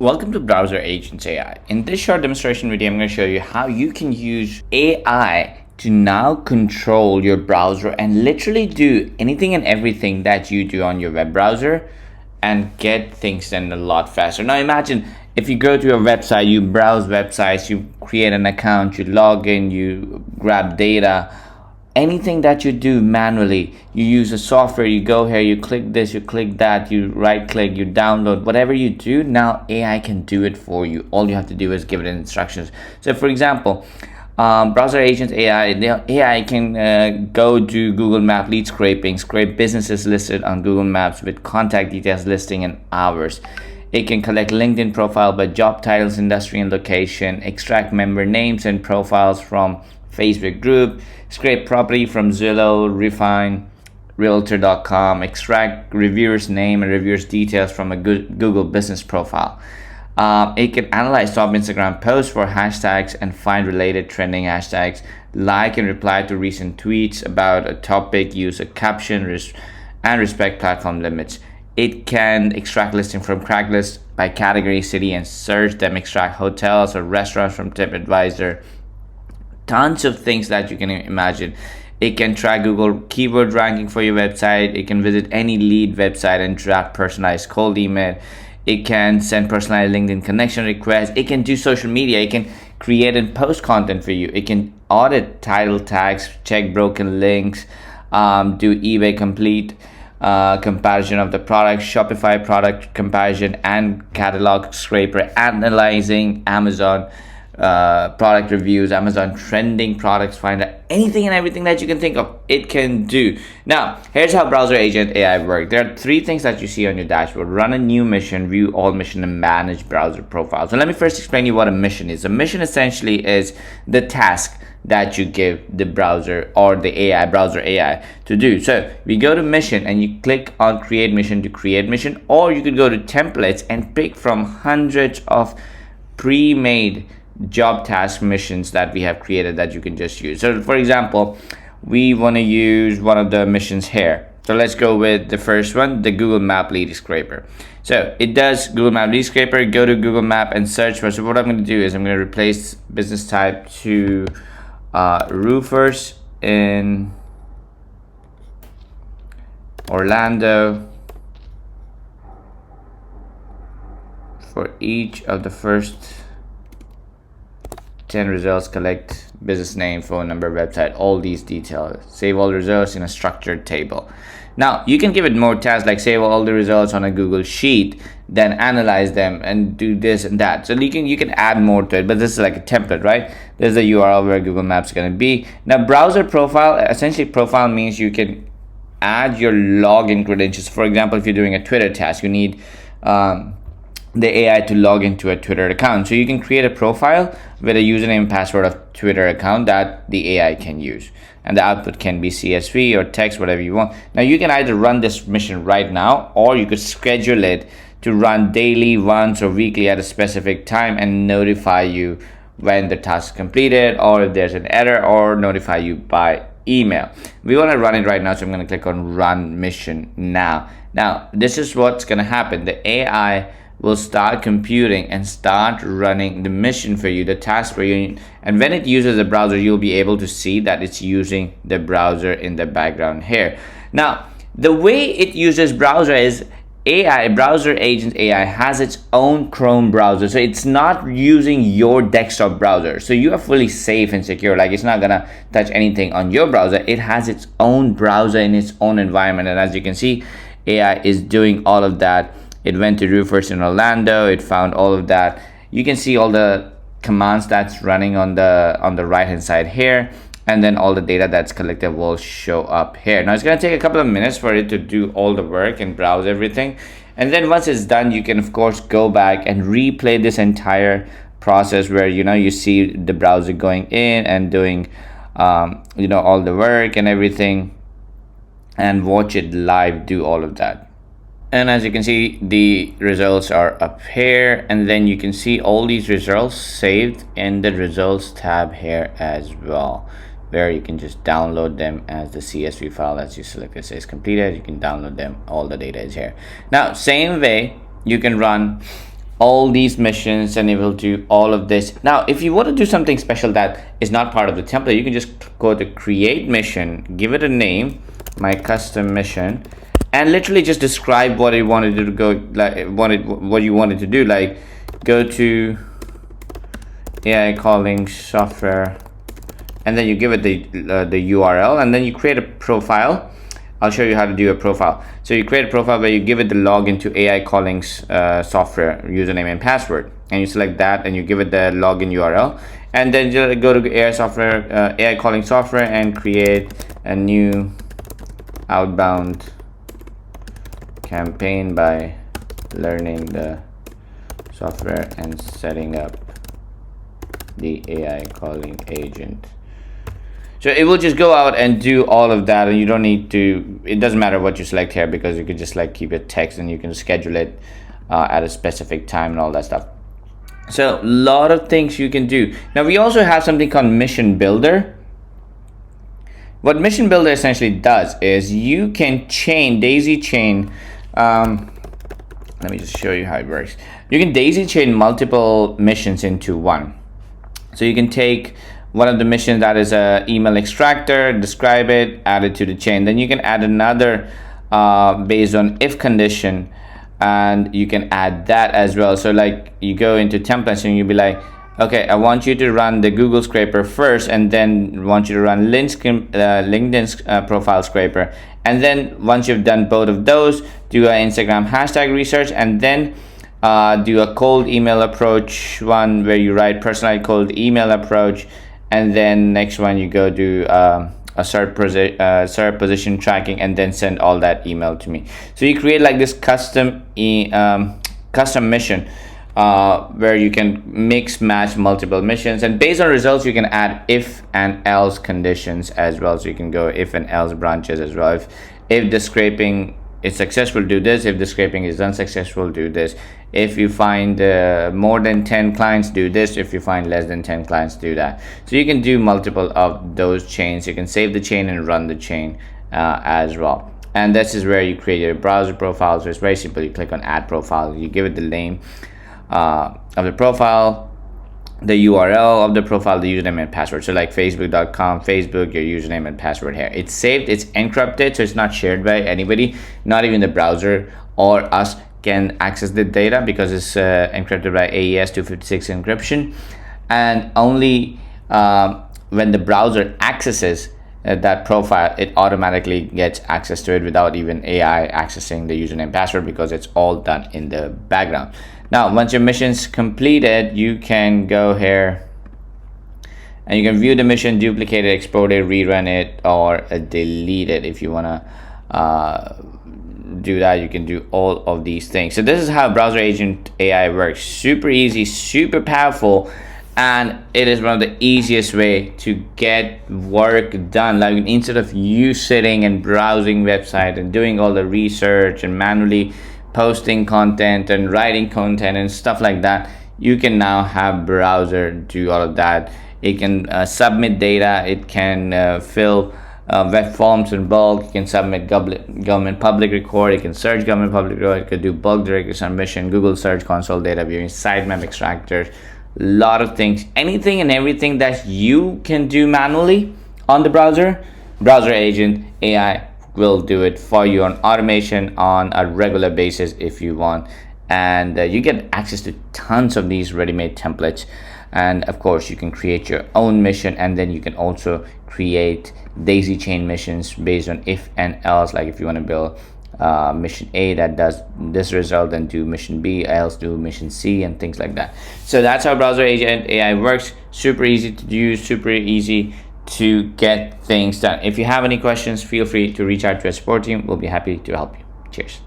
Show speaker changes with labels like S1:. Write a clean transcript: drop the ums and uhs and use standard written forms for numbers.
S1: Welcome to BrowserAgent AI. In this short demonstration video, I'm going to show you how you can use AI to now control your browser and literally do anything and everything that you do on your web browser and get things done a lot faster. Now imagine if you go to a website, you browse websites, you create an account, you log in, you grab data. Anything that you do manually, you use a software, you go here, you click this, you click that, you right click, you download, whatever you do, now AI can do it for you. All you have to do is give it instructions. So for example, BrowserAgent AI, the AI can go to Google Map lead scraping, scrape businesses listed on Google Maps with contact details listing in hours. It can collect LinkedIn profile by job titles, industry, and location, extract member names and profiles from Facebook group, scrape property from Zillow, refine realtor.com, extract reviewers name and reviewers details from a Google business profile. It can analyze top Instagram posts for hashtags and find related trending hashtags, like and reply to recent tweets about a topic, use a caption, and respect platform limits. It can extract listing from Craigslist by category, city, and search them, extract hotels or restaurants from TripAdvisor. Tons of things that you can imagine. It can track Google keyword ranking for your website. It can visit any lead website and draft personalized cold email. It can send personalized LinkedIn connection requests. It can do social media. It can create and post content for you. It can audit title tags, check broken links, do eBay complete comparison of the product, Shopify product comparison, and catalog scraper, analyzing Amazon product reviews, Amazon trending products finder, anything and everything that you can think of, it can do. Now, here's how BrowserAgent AI works. There are three things that you see on your dashboard: run a new mission, view all mission, and manage browser profiles. So let me first explain you what a mission is. A mission essentially is the task that you give the browser or the AI, browser AI, to do. So we go to mission and you click on create mission to create mission, or you could go to templates and pick from hundreds of pre-made job task missions that we have created that you can just use. So for example, we want to use one of the missions here. So let's go with the first one, the Google Map lead scraper. So it does Google Map lead scraper. Go to Google Map and search for. So what I'm going to do is I'm going to replace business type to roofers in Orlando for each of the first 10 results. Collect business name, phone number, website, all these details. Save all results in a structured table. Now you can give it more tasks, like save all the results on a Google sheet, then analyze them and do this and that. So you can add more to it, but this is like a template, right? There's the URL where Google Maps is going to be. Now browser profile, essentially profile means you can add your login credentials. For example, if you're doing a Twitter task, you need the AI to log into a Twitter account. So you can create a profile with a username and password of Twitter account that the AI can use. And the output can be CSV or text, whatever you want. Now you can either run this mission right now, or you could schedule it to run daily, once, or weekly at a specific time and notify you when the task is completed, or if there's an error, or notify you by email. We want to run it right now, so I'm going to click on run mission now. Now this is what's going to happen. The AI will start computing and start running the mission for you, the task for you. And when it uses the browser, you'll be able to see that it's using the browser in the background here. Now, the way it uses browser is BrowserAgent AI has its own Chrome browser. So it's not using your desktop browser. So you are fully safe and secure. Like, it's not gonna touch anything on your browser. It has its own browser in its own environment. And as you can see, AI is doing all of that. It went to roofers in Orlando. It found all of that. You can see all the commands that's running on the right hand side here, and then all the data that's collected will show up here. Now it's going to take a couple of minutes for it to do all the work and browse everything, and then once it's done, you can of course go back and replay this entire process where you see the browser going in and doing all the work and everything, and watch it live do all of that. And as you can see, the results are up here, and then you can see all these results saved in the results tab here as well, where you can just download them as the CSV file. As you select it says completed, you can download them. All the data is here. Now same way you can run all these missions, and it will do all of this. Now, if you want to do something special that is not part of the template, you can just go to create mission, give it a name, my custom mission, and literally just describe what you wanted to go, like what you wanted to do, like go to AI calling software, and then you give it the URL, and then you create a profile. I'll show you how to do a profile. So you create a profile where you give it the login to AI calling software username and password, and you select that and you give it the login URL, and then just go to AI calling software and create a new outbound campaign by learning the software and setting up the AI calling agent. So it will just go out and do all of that, and you don't need to, it doesn't matter what you select here, because you can just like keep it text and you can schedule it at a specific time and all that stuff. So a lot of things you can do. Now we also have something called Mission Builder. What Mission Builder essentially does is you can daisy chain, let me just show you how it works. You can daisy chain multiple missions into one. So you can take one of the missions that is a email extractor, describe it, add it to the chain. Then you can add another based on if condition, and you can add that as well. So like you go into templates and you'll be like, okay, I want you to run the Google scraper first, and then want you to run LinkedIn's profile scraper. And then once you've done both of those, do an Instagram hashtag research, and then do a cold email approach one where you write personalized cold email approach. And then next one, you go do a SERP position tracking, and then send all that email to me. So you create like this custom mission where you can mix match multiple missions, and based on results you can add if and else conditions as well. So you can go if and else branches as well. If the scraping is successful, do this. If the scraping is unsuccessful, do this. If you find more than 10 clients, do this. If you find less than 10 clients, do that. So you can do multiple of those chains. You can save the chain and run the chain as well. And this is where you create your browser profile. So it's very simple. You click on add profile, you give it the name of the profile, the URL of the profile, the username and password. So like facebook.com, Facebook, your username and password here. It's saved, it's encrypted, so it's not shared by anybody, not even the browser or us can access the data, because it's encrypted by AES 256 encryption. And only when the browser accesses that profile, it automatically gets access to it without even AI accessing the username and password, because it's all done in the background. Now, once your mission's completed, you can go here and you can view the mission, duplicate it, export it, rerun it, or delete it. If you want to do that, you can do all of these things. So this is how BrowserAgent AI works. Super easy, super powerful, and it is one of the easiest way to get work done. Like instead of you sitting and browsing website and doing all the research and manually posting content and writing content and stuff like that, you can now have browser do all of that. It can submit data, it can fill web forms in bulk, you can submit government public record, you can search government public record, you can do bulk directory submission, Google Search Console data viewing, sitemap extractors, lot of things, anything and everything that you can do manually on the browser, BrowserAgent AI will do it for you on automation on a regular basis if you want. And you get access to tons of these ready-made templates, and of course you can create your own mission, and then you can also create daisy chain missions based on if and else. Like if you want to build mission A that does this result, then do mission B, else do mission C, and things like that. So that's how BrowserAgent AI works. Super easy to use, super easy to get things done. If you have any questions, feel free to reach out to our support team. We'll be happy to help you. Cheers.